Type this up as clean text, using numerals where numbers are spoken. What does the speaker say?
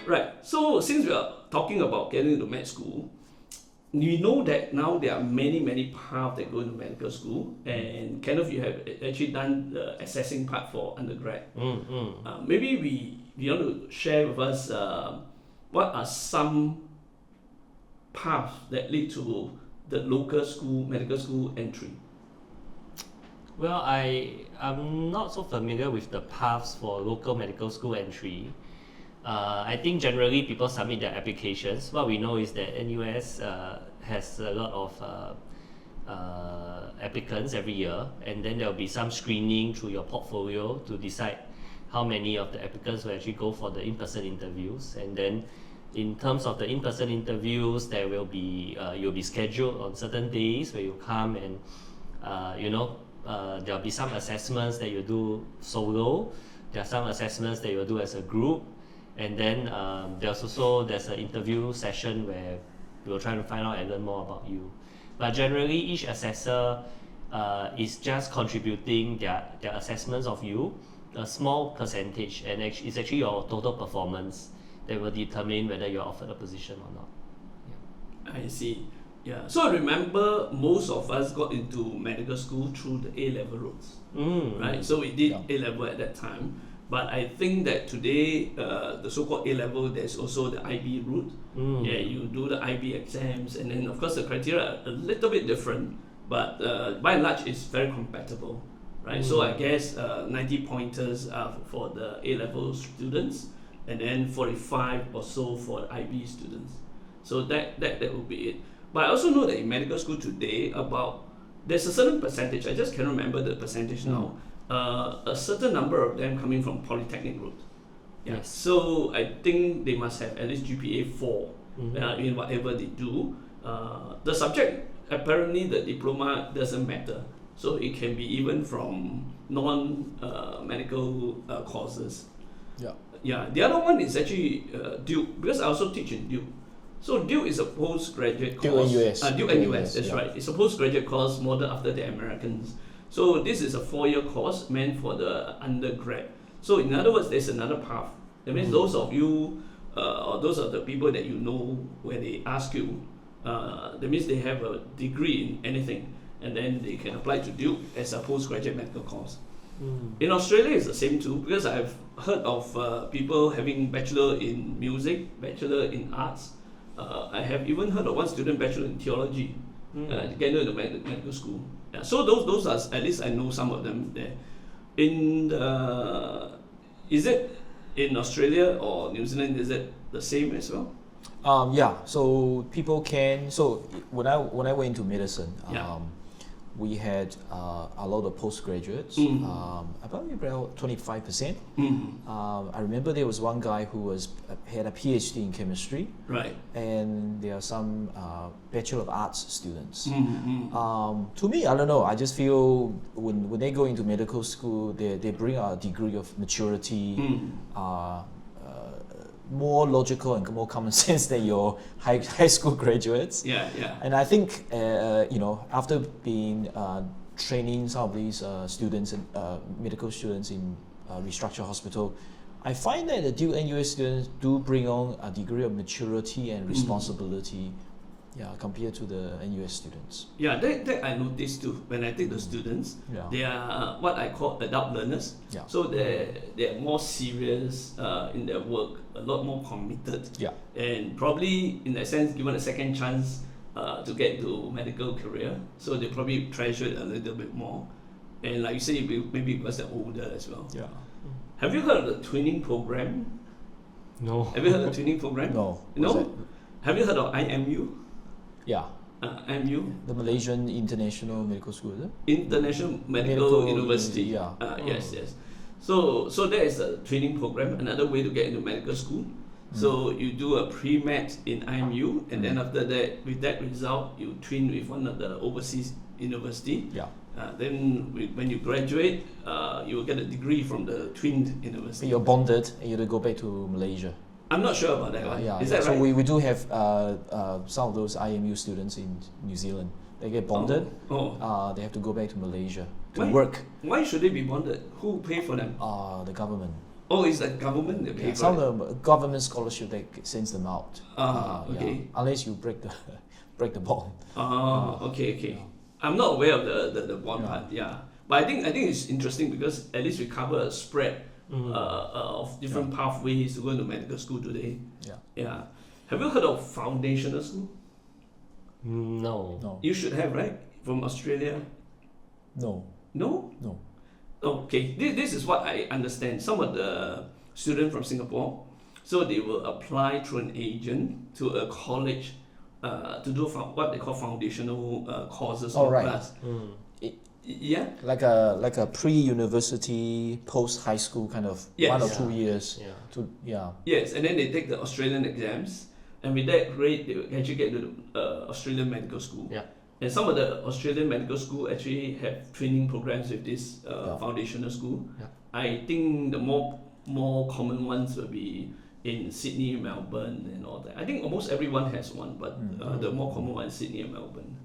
Right. So since we are talking about getting into med school, we know that now there are many paths that go into medical school, and Kenneth, you have actually done the assessing part for undergrad. Maybe we want to share with us what are some paths that lead to the local school, medical school entry. Well, I'm not so familiar with the paths for local medical school entry. I think generally people submit their applications. What we know is that NUS has a lot of applicants every year, and then there will be some screening through your portfolio to decide how many of the applicants will actually go for the in-person interviews. And then in terms of the in-person interviews, there will be you'll be scheduled on certain days where you come, and there'll be some assessments that you do solo. There are some assessments that you'll do as a group, and then there's an interview session where we'll try to find out and learn more about you. But generally, each assessor is just contributing their assessments of you, a small percentage, and it's actually your total performance that will determine whether you're offered a position or not. I see. Yeah. So I remember most of us got into medical school through the A-level routes, right? So we did A-level at that time. But I think that today, the so-called A-level, there's also the IB route. Yeah, you do the IB exams, and then of course the criteria are a little bit different, but by and large it's very compatible, right? So I guess 90 pointers are for the A-level students, and then 45 or so for the IB students. So that will be it. But I also know that in medical school today, there's a certain percentage, I just can't remember the percentage now, a certain number of them coming from polytechnic route. Yeah. Yes. So I think they must have at least GPA 4 in whatever they do. The subject, apparently the diploma doesn't matter. So it can be even from non-medical courses. Yeah. Yeah. The other one is actually Duke, because I also teach in Duke. So Duke is a postgraduate course. Duke-NUS. Duke-NUS, that's right. It's a postgraduate course modeled after the Americans. So this is a 4-year course meant for the undergrad. So in other words, there's another path. That means those of you, or those are the people that you know where they ask you, that means they have a degree in anything, and then they can apply to Duke as a postgraduate medical course. In Australia, it's the same too, because I've heard of people having bachelor in music, bachelor in arts. I have even heard of one student bachelor in theology, get into the medical school. Yeah, so those are, at least I know some of them there. Is it in Australia or New Zealand, is it the same as well? Yeah, so people can, so when I went into medicine, we had a lot of postgraduates, about 25%. I remember there was one guy who had a PhD in chemistry, right? And there are some Bachelor of Arts students. To me, I don't know, I just feel when they go into medical school, they bring a degree of maturity, more logical and more common sense than your high school graduates. Yeah. And I think after being training some of these students and medical students in restructured hospital, I find that the Duke-NUS students do bring on a degree of maturity and responsibility, compared to the NUS students. Yeah, that I noticed too. When I take the students, they are what I call adult learners. Yeah. So they're more serious in their work, a lot more committed. Yeah. And probably in that sense, given a second chance to get into medical career, so they probably treasure it a little bit more. And like you say, maybe because they're older as well. Yeah. Have you heard of the twinning program? No. Have you heard of the twinning program? No. No? Have you heard of IMU? Yeah. IMU? The Malaysian International Medical School, is it? International Medical University. Yeah. Yes. So there is a training program, another way to get into medical school. So you do a pre-med in IMU, and then after that, with that result, you twin with one of the overseas university. Yeah. Then when you graduate, you will get a degree from the twinned university. You're bonded and you have to go back to Malaysia. I'm not sure about that one. Is that so right? we do have some of those IMU students in New Zealand. They get bonded. They have to go back to Malaysia to work. Why should they be bonded? Who pay for them? The government. Oh, it's the government that pay for Some it. of the government scholarship they sends them out. Okay. Unless you break the bond. Okay. I'm not aware of the bond part. Yeah, but I think it's interesting because at least we cover a spread of different pathways to go into medical school today. Yeah. Have you heard of foundational school? No. You should have, right? From Australia. No. No. Okay, this is what I understand. Some of the students from Singapore, so they will apply through an agent to a college to do what they call foundational courses or class. Yeah. Like a pre-university, post-high school kind of 1 or 2 years. Yes, and then they take the Australian exams, and with that grade, they will actually get to the Australian medical school. Yeah. And some of the Australian medical school actually have training programs with this foundational school. Yeah. I think the more common ones will be in Sydney, Melbourne, and all that. I think almost everyone has one, but the more common one is Sydney and Melbourne.